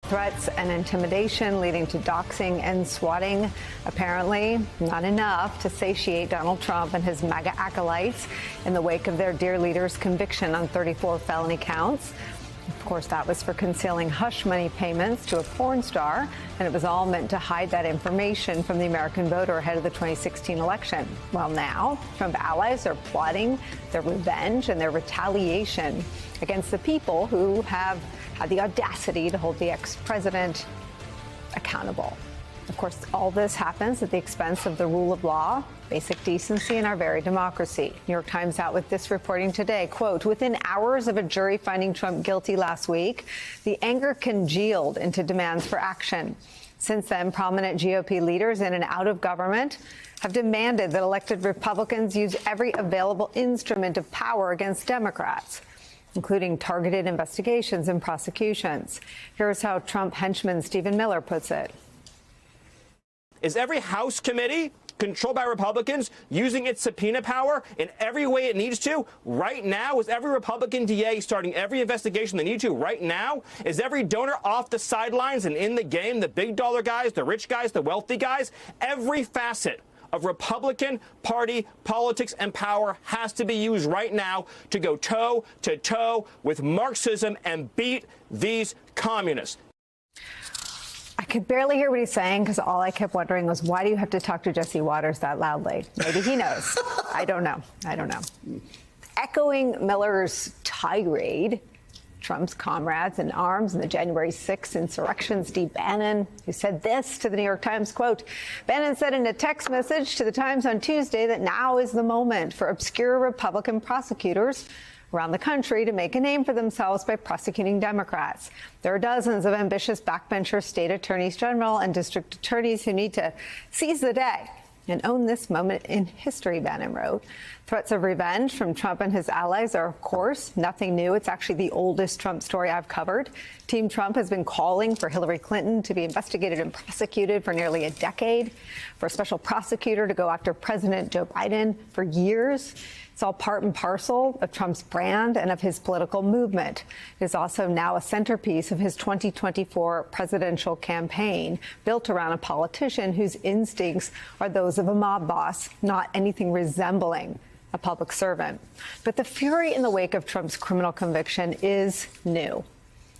Threats and intimidation leading to doxing and swatting. Apparently not enough to satiate Donald Trump and his MAGA acolytes in the wake of their dear leader's conviction on 34 felony counts. Of course, that was for concealing hush money payments to a porn star, and it was all meant to hide that information from the American voter ahead of the 2016 election. Well, now, Trump allies are plotting their revenge and their retaliation against the people who have had the audacity to hold the ex-president accountable. Of course, all this happens at the expense of the rule of law, basic decency in our very democracy. New York Times out with this reporting today, quote, within hours of a jury finding Trump guilty last week, the anger congealed into demands for action. Since then, prominent GOP leaders in and out of government have demanded that elected Republicans use every available instrument of power against Democrats, including targeted investigations and prosecutions. Here's how Trump henchman Stephen Miller puts it. Is every House committee controlled by Republicans using its subpoena power in every way it needs to right now? Is every Republican DA starting every investigation they need to right now? Is every donor off the sidelines and in the game, the big dollar guys, the rich guys, the wealthy guys? Every facet of Republican Party politics and power has to be used right now to go toe to toe with Marxism and beat these communists. I could barely hear what he's saying because all I kept wondering was, why do you have to talk to Jesse Waters that loudly? Maybe he knows. I don't know. Echoing Miller's tirade, Trump's comrades in arms in the January 6th insurrection, Steve Bannon, who said this to the New York Times, quote, Bannon said in a text message to the Times on Tuesday that now is the moment for obscure Republican prosecutors around the country to make a name for themselves by prosecuting Democrats. There are dozens of ambitious backbencher state attorneys general and district attorneys who need to seize the day and own this moment in history, Bannon wrote. Threats of revenge from Trump and his allies are, of course, nothing new. It's actually the oldest Trump story I've covered. Team Trump has been calling for Hillary Clinton to be investigated and prosecuted for nearly a decade, for a special prosecutor to go after President Joe Biden for years. It's all part and parcel of Trump's brand and of his political movement. It is also now a centerpiece of his 2024 presidential campaign, built around a politician whose instincts are those of a mob boss, not anything resembling a public servant. But the fury in the wake of Trump's criminal conviction is new,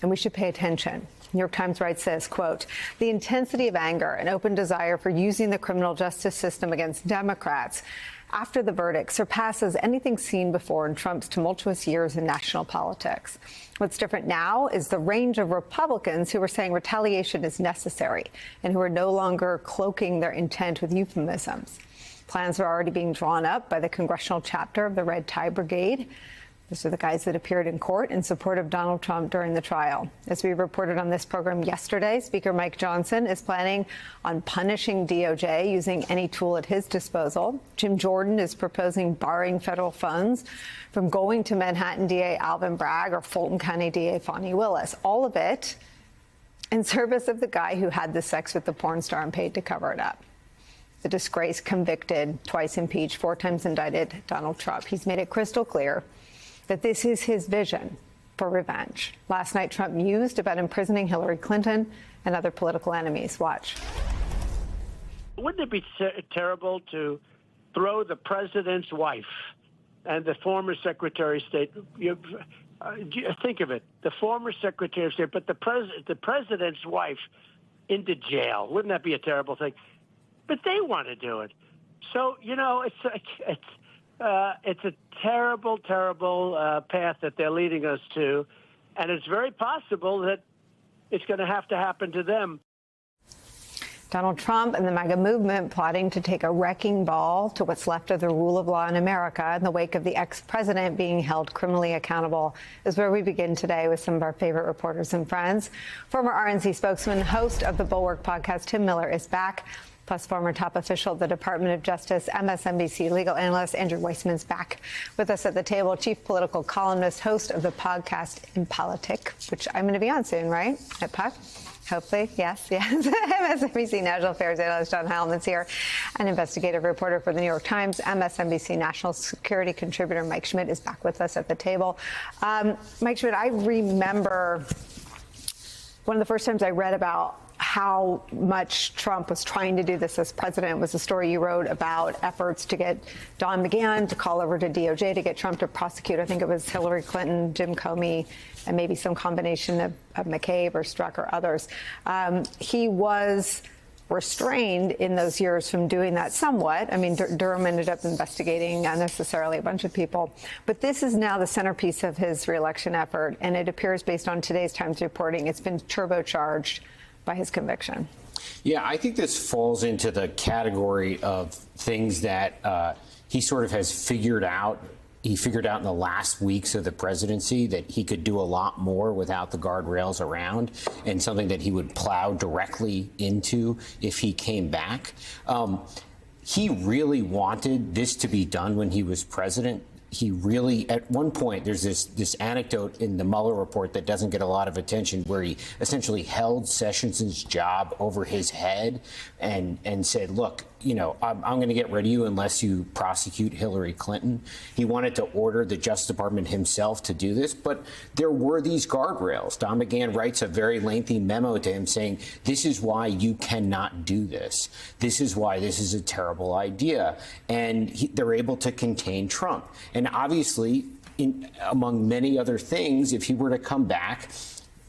and we should pay attention. New York Times writes this, quote, the intensity of anger and open desire for using the criminal justice system against Democrats after the verdict surpasses anything seen before in Trump's tumultuous years in national politics. What's different now is the range of Republicans who are saying retaliation is necessary and who are no longer cloaking their intent with euphemisms. Plans are already being drawn up by the congressional chapter of the Red Tie Brigade. Those are the guys that appeared in court in support of Donald Trump during the trial. As we reported on this program yesterday, Speaker Mike Johnson is planning on punishing DOJ using any tool at his disposal. Jim Jordan is proposing barring federal funds from going to Manhattan DA Alvin Bragg or Fulton County DA Fani Willis. All of it in service of the guy who had the sex with the porn star and paid to cover it up. The disgraced, convicted, twice impeached, 4 times indicted Donald Trump. He's made it crystal clear that this is his vision for revenge. Last night, Trump mused about imprisoning Hillary Clinton and other political enemies. Watch. Wouldn't it be terrible to throw the president's wife and the former Secretary of State? Think of it, the former Secretary of State, but the president's wife into jail. Wouldn't that be a terrible thing? But they want to do it. So, you know, it's a terrible, terrible path that they're leading us to. And it's very possible that it's going to happen to them. Donald Trump and the MAGA movement plotting to take a wrecking ball to what's left of the rule of law in America in the wake of the ex-president being held criminally accountable is where we begin today with some of our favorite reporters and friends. Former RNC spokesman, host of the Bulwark podcast, Tim Miller, is back. Plus, former top official at the Department of Justice, MSNBC legal analyst Andrew Weissman's back with us at the table. Chief political columnist, host of the podcast InPolitic, which I'm going to be on soon, right? At Puck? Hopefully, yes. MSNBC national affairs analyst John Heileman's here, an investigative reporter for the New York Times. MSNBC national security contributor Mike Schmidt is back with us at the table. Mike Schmidt, I remember one of the first times I read about how much Trump was trying to do this as president was a story you wrote about efforts to get Don McGahn to call over to DOJ to get Trump to prosecute. I think it was Hillary Clinton, Jim Comey, and maybe some combination of McCabe or Strzok or others. He was restrained in those years from doing that somewhat. I mean, Durham ended up investigating unnecessarily a bunch of people. But this is now the centerpiece of his reelection effort, and it appears, based on today's Times reporting, it's been turbocharged by his conviction. Yeah, I think this falls into the category of things that he sort of has figured out. He figured out in the last weeks of the presidency that he could do a lot more without the guardrails around, and something that he would plow directly into if he came back. He really wanted this to be done when he was president. He really, at one point, there's this anecdote in the Mueller report that doesn't get a lot of attention, where he essentially held Sessions' job over his head and said, look, you know, I'm going to get rid of you unless you prosecute Hillary Clinton. He wanted to order the Justice Department himself to do this, but there were these guardrails. Don McGahn writes a very lengthy memo to him saying, this is why you cannot do this. This is why this is a terrible idea. And they're able to contain Trump. And obviously, among many other things, if he were to come back,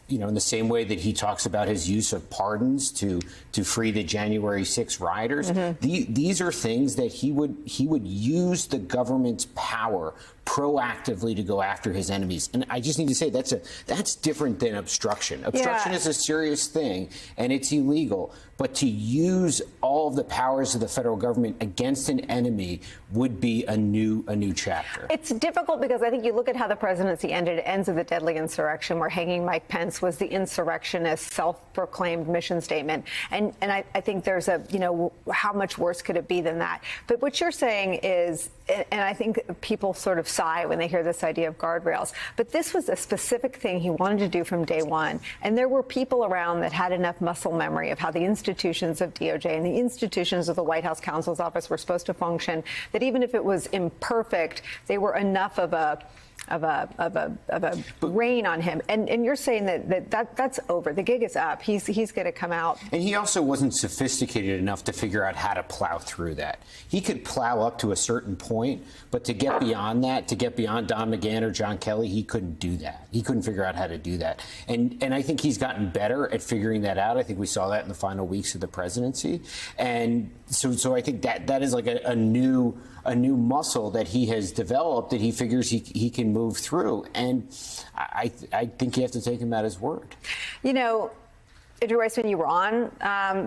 you know, in the same way that he talks about his use of pardons to free the January 6 rioters, these are things that he would use the government's power proactively to go after his enemies. And I just need to say that's different than obstruction. Obstruction is a serious thing, and it's illegal. But to use all of the powers of the federal government against an enemy would be a new chapter. It's difficult because I think you look at how the presidency ended. It ends with a deadly insurrection where hanging Mike Pence was the insurrectionist self-proclaimed mission statement. And I think there's how much worse could it be than that? But what you're saying is, and I think people sort of sigh when they hear this idea of guardrails, but this was a specific thing he wanted to do from day one. And there were people around that had enough muscle memory of how the institutions of DOJ and the institutions of the White House counsel's office were supposed to function, that even if it was imperfect, they were enough of a rein on him. And you're saying that's over. The gig is up. He's going to come out. And he also wasn't sophisticated enough to figure out how to plow through that. He could plow up to a certain point, but to get beyond that, to get beyond Don McGahn or John Kelly, he couldn't do that. He couldn't figure out how to do that. And I think he's gotten better at figuring that out. I think we saw that in the final weeks of the presidency. And so I think that is like a new muscle that he has developed that he figures he can move through. And I think you have to take him at his word. You know, Andrew Weiss, when you were on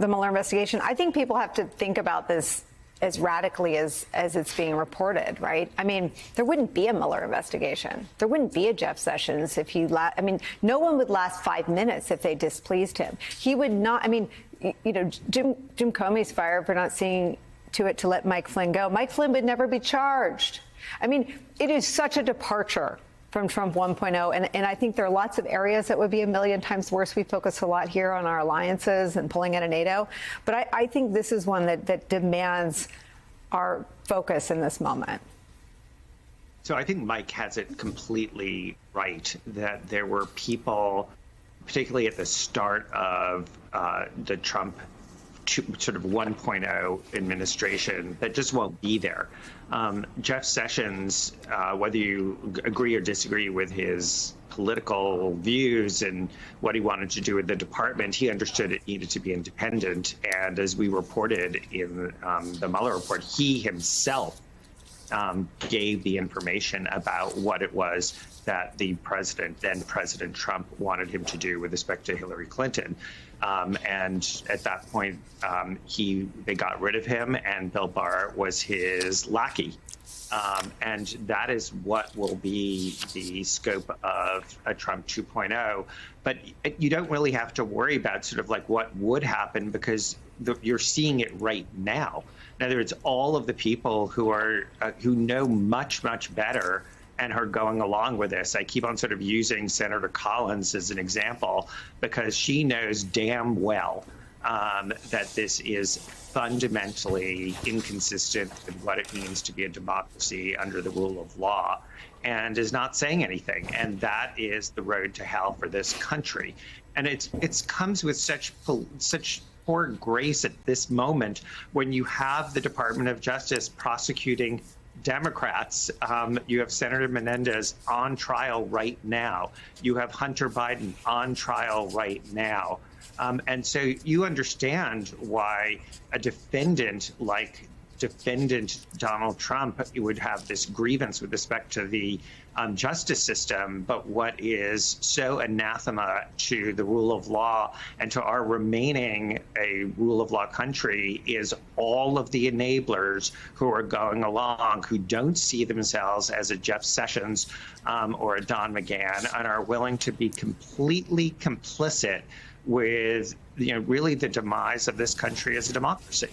the Mueller investigation, I think people have to think about this as radically as it's being reported, right? I mean, there wouldn't be a Mueller investigation. There wouldn't be a Jeff Sessions if no one would last 5 minutes if they displeased him. He would not. I mean, you know, Jim Comey's fired for not seeing to it to let Mike Flynn go. Mike Flynn would never be charged. I mean, it is such a departure from Trump 1.0. And I think there are lots of areas that would be a million times worse. We focus a lot here on our alliances and pulling out of NATO. But I think this is one that demands our focus in this moment. So I think Mike has it completely right that there were people, particularly at the start of the Trump sort of 1.0 administration, that just won't be there. Jeff Sessions, whether you agree or disagree with his political views and what he wanted to do with the department, he understood it needed to be independent. And as we reported in the Mueller report, he himself gave the information about what it was that then President Trump wanted him to do with respect to Hillary Clinton. And at that point, they got rid of him, and Bill Barr was his lackey. And that is what will be the scope of a Trump 2.0. But you don't really have to worry about sort of like what would happen, because you're seeing it right now. In other words, all of the people who know much, much better and are going along with this. I keep on sort of using Senator Collins as an example because she knows damn well that this is fundamentally inconsistent with what it means to be a democracy under the rule of law, and is not saying anything. And that is the road to hell for this country. And it comes with such poor grace at this moment when you have the Department of Justice prosecuting Democrats. You have Senator Menendez on trial right now. You have Hunter Biden on trial right now. And so you understand why a defendant like defendant Donald Trump would have this grievance with respect to the justice system. But what is so anathema to the rule of law and to our remaining a rule of law country is all of the enablers who are going along, who don't see themselves as a Jeff Sessions or a Don McGahn, and are willing to be completely complicit with, really the demise of this country as a democracy.